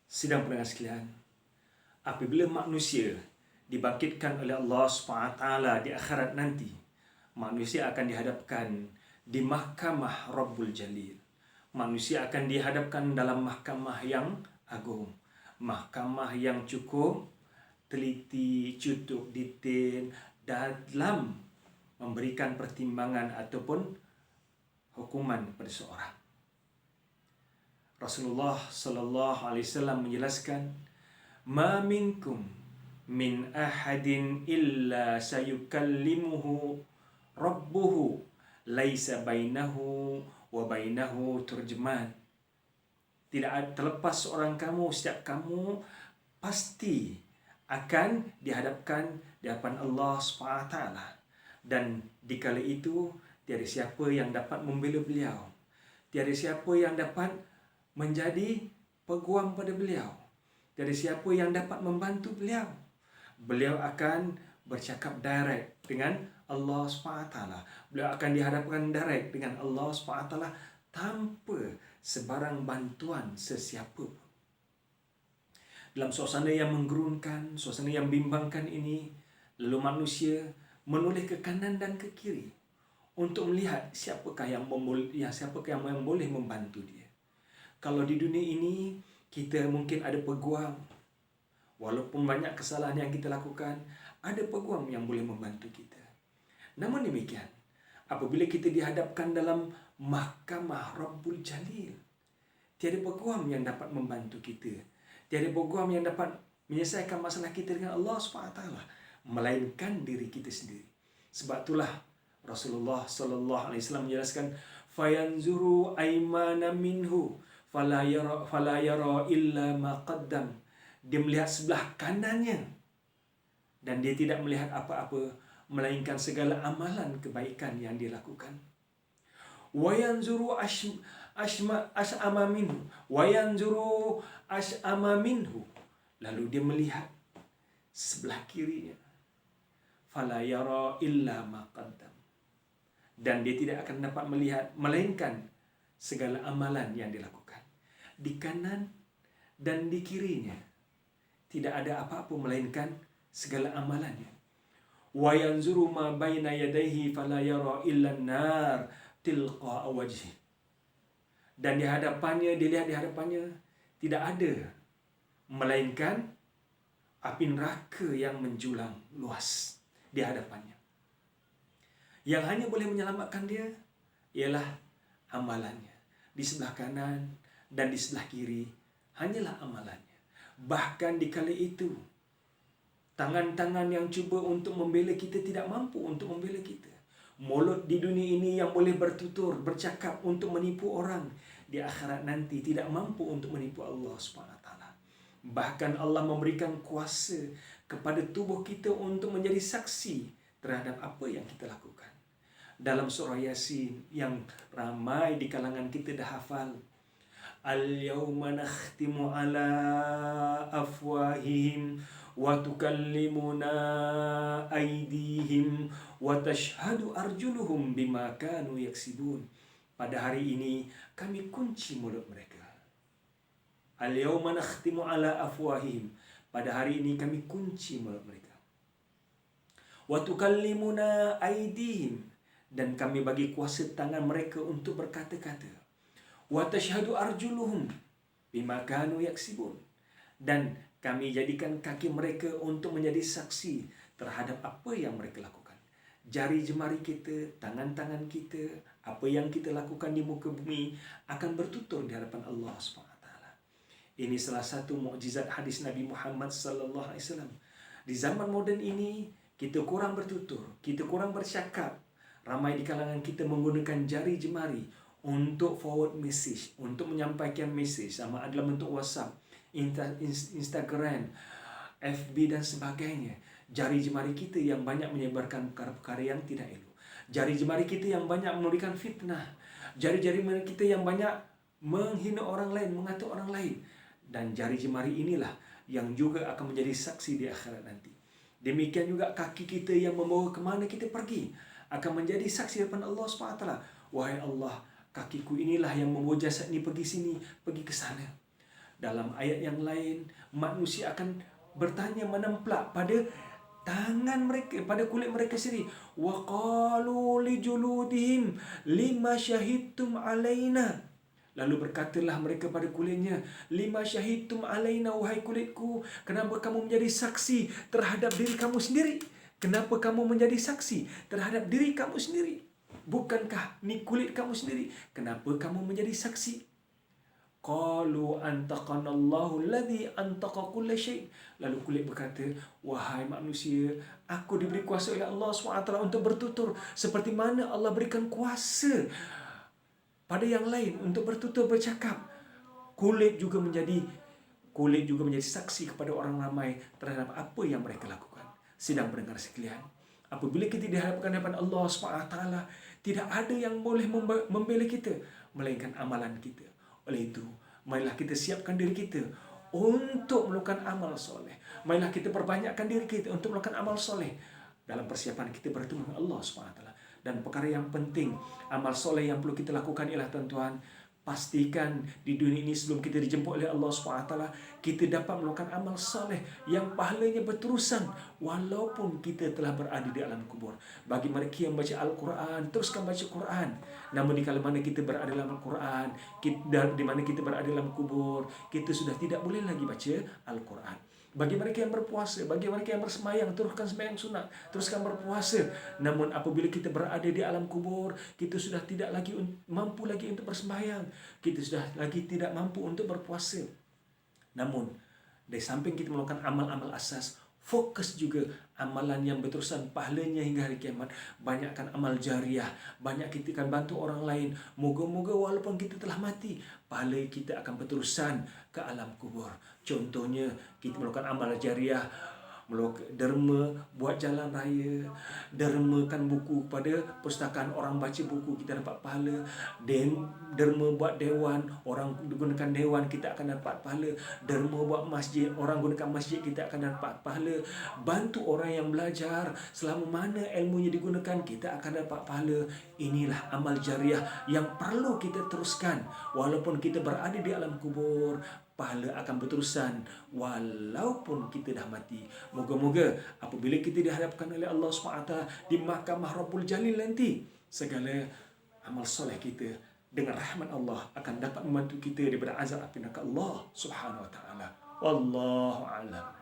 Sidang pendengar sekalian, apabila manusia dibangkitkan oleh Allah SWT di akhirat nanti, manusia akan dihadapkan di mahkamah Rabbul Jalil. Manusia akan dihadapkan dalam mahkamah yang agung, mahkamah yang cukup teliti, cukup detail dalam memberikan pertimbangan ataupun hukuman kepada seorang. Rasulullah sallallahu alaihi wasallam menjelaskan, "Ma minkum min ahadin illa sayukallimuhu rabbuhu laisa bainahu wa bainahu turjuman." Tidak terlepas seorang kamu, setiap kamu pasti akan dihadapkan di hadapan Allah SWT, dan dikala itu tiada siapa yang dapat membela beliau, tiada siapa yang dapat menjadi peguam pada beliau, tiada siapa yang dapat membantu beliau. Beliau akan bercakap direct dengan Allah SWT. Beliau akan dihadapkan direct dengan Allah SWT tanpa sebarang bantuan sesiapa. Dalam suasana yang menggerunkan, suasana yang bimbangkan ini, lalu manusia menoleh ke kanan dan ke kiri untuk melihat siapakah yang boleh membantu dia. Kalau di dunia ini kita mungkin ada peguam, walaupun banyak kesalahan yang kita lakukan, ada peguam yang boleh membantu kita. Namun demikian, apabila kita dihadapkan dalam mahkamah Rabbul Jalil, tiada peguam yang dapat membantu kita, tiada peguam yang dapat menyelesaikan masalah kita dengan Allah SWT, melainkan diri kita sendiri. Sebab itulah Rasulullah sallallahu alaihi wasallam menjelaskan, fayanzuru aymana minhu fala yara illa ma qaddam. Dia melihat sebelah kanannya dan dia tidak melihat apa-apa melainkan segala amalan kebaikan yang dia lakukan. Wa yanzuru ash'ama minhu wa yanzuru ash'ama minhu. Lalu dia melihat sebelah kirinya, fala yara illa ma qaddam. Dan dia tidak akan dapat melihat melainkan segala amalan yang dilakukan. Di kanan dan di kirinya tidak ada apa-apa melainkan segala amalannya. Wa yanzuru ma baina yadayhi fala yara illa an-nar tilqa wajhi. Dan dilihat di hadapannya tidak ada melainkan api neraka yang menjulang luas di hadapannya. Yang hanya boleh menyelamatkan dia ialah amalannya. Di sebelah kanan dan di sebelah kiri hanyalah amalannya. Bahkan di kala itu, tangan-tangan yang cuba untuk membela kita tidak mampu untuk membela kita. Mulut di dunia ini yang boleh bertutur, bercakap untuk menipu orang, di akhirat nanti tidak mampu untuk menipu Allah SWT. Bahkan Allah memberikan kuasa kepada tubuh kita untuk menjadi saksi terhadap apa yang kita lakukan. Dalam surah Yasin yang ramai di kalangan kita dah hafal, al-yawma nakhtimu ala afwahihim wa tukallimuna aydihim wa tashhadu arjuluhum bima kanu yaksibun. Pada hari ini kami kunci mulut mereka. Al-yawma nakhtimu ala afwahihim. Pada hari ini kami kunci mulut mereka. Wa tukallimuna aydihim. Dan kami bagi kuasa tangan mereka untuk berkata-kata. Wa tashhadu arjuluhum bima kanu yaksibun. Dan kami jadikan kaki mereka untuk menjadi saksi terhadap apa yang mereka lakukan. Jari jemari kita, tangan-tangan kita, apa yang kita lakukan di muka bumi akan bertutur di hadapan Allah SWT. Ini salah satu mukjizat hadis Nabi Muhammad sallallahu alaihi wasallam. Di zaman moden ini kita kurang bertutur, kita kurang bercakap. Ramai di kalangan kita menggunakan jari jemari untuk forward message, untuk menyampaikan message, sama ada dalam bentuk WhatsApp, Instagram, FB dan sebagainya. Jari jemari kita yang banyak menyebarkan perkara-perkara yang tidak elok. Jari jemari kita yang banyak memberikan fitnah. Jari-jari kita yang banyak menghina orang lain, mengatur orang lain. Dan jari jemari inilah yang juga akan menjadi saksi di akhirat nanti. Demikian juga kaki kita yang membawa ke mana kita pergi akan menjadi saksi hadapan Allah SWT. Wahai Allah, kakiku inilah yang membawa jasad ini pergi sini, pergi ke sana. Dalam ayat yang lain, manusia akan bertanya menemplak pada tangan mereka, pada kulit mereka sendiri. Wa qalu li juludihim lima syahidtum alaina. Lalu berkatalah mereka pada kulitnya, lima syahidtum alaina, wahai kulitku, kenapa kamu menjadi saksi terhadap diri kamu sendiri? Kenapa kamu menjadi saksi terhadap diri kamu sendiri? Bukankah ni kulit kamu sendiri? Kenapa kamu menjadi saksi? Qalu antaqanallahu alladhi antaqa kulla syai'. Lalu kulit berkata, wahai manusia, aku diberi kuasa oleh Allah SWT untuk bertutur seperti mana Allah berikan kuasa pada yang lain untuk bertutur bercakap. Kulit juga menjadi saksi kepada orang ramai terhadap apa yang mereka lakukan. Sidang pendengar sekalian, apabila kita dihadapkan hadapan Allah SWT, tidak ada yang boleh membela kita melainkan amalan kita. Oleh itu, marilah kita siapkan diri kita untuk melakukan amal soleh. Marilah kita perbanyakkan diri kita untuk melakukan amal soleh dalam persiapan kita bertemu dengan Allah SWT. Dan perkara yang penting, amal soleh yang perlu kita lakukan ialah tuan-tuan, pastikan di dunia ini sebelum kita dijemput oleh Allah SWT, kita dapat melakukan amal soleh yang pahalanya berterusan walaupun kita telah berada di alam kubur. Bagi mereka yang baca Al-Quran, teruskan baca Quran. Namun di kala mana kita berada dalam Al-Quran, di mana kita berada dalam kubur, kita sudah tidak boleh lagi baca Al-Quran. Bagi mereka yang berpuasa, bagi mereka yang bersemayang, teruskan sembahyang sunat, teruskan berpuasa. Namun apabila kita berada di alam kubur, kita sudah tidak lagi mampu lagi untuk bersemayang, kita sudah lagi tidak mampu untuk berpuasa. Namun dari samping kita melakukan amal-amal asas, fokus juga amalan yang berterusan pahalanya hingga hari kiamat. Banyakkan amal jariah, banyak kita akan bantu orang lain. Moga-moga walaupun kita telah mati, pahala kita akan berterusan ke alam kubur. Contohnya, kita melakukan amal jariah, derma buat jalan raya, dermakan buku kepada perpustakaan, orang baca buku, kita dapat pahala. Derma buat dewan, orang gunakan dewan, kita akan dapat pahala. Derma buat masjid, orang gunakan masjid, kita akan dapat pahala. Bantu orang yang belajar, selama mana ilmunya digunakan, kita akan dapat pahala. Inilah amal jariah yang perlu kita teruskan walaupun kita berada di alam kubur. Pahala akan berterusan walaupun kita dah mati. Moga-moga apabila kita dihadapkan oleh Allah SWT di mahkamah Rabbul Jalil nanti, segala amal soleh kita dengan rahmat Allah akan dapat membantu kita daripada azab api neraka Allah Subhanahu wa taala. Wallahu a'lam.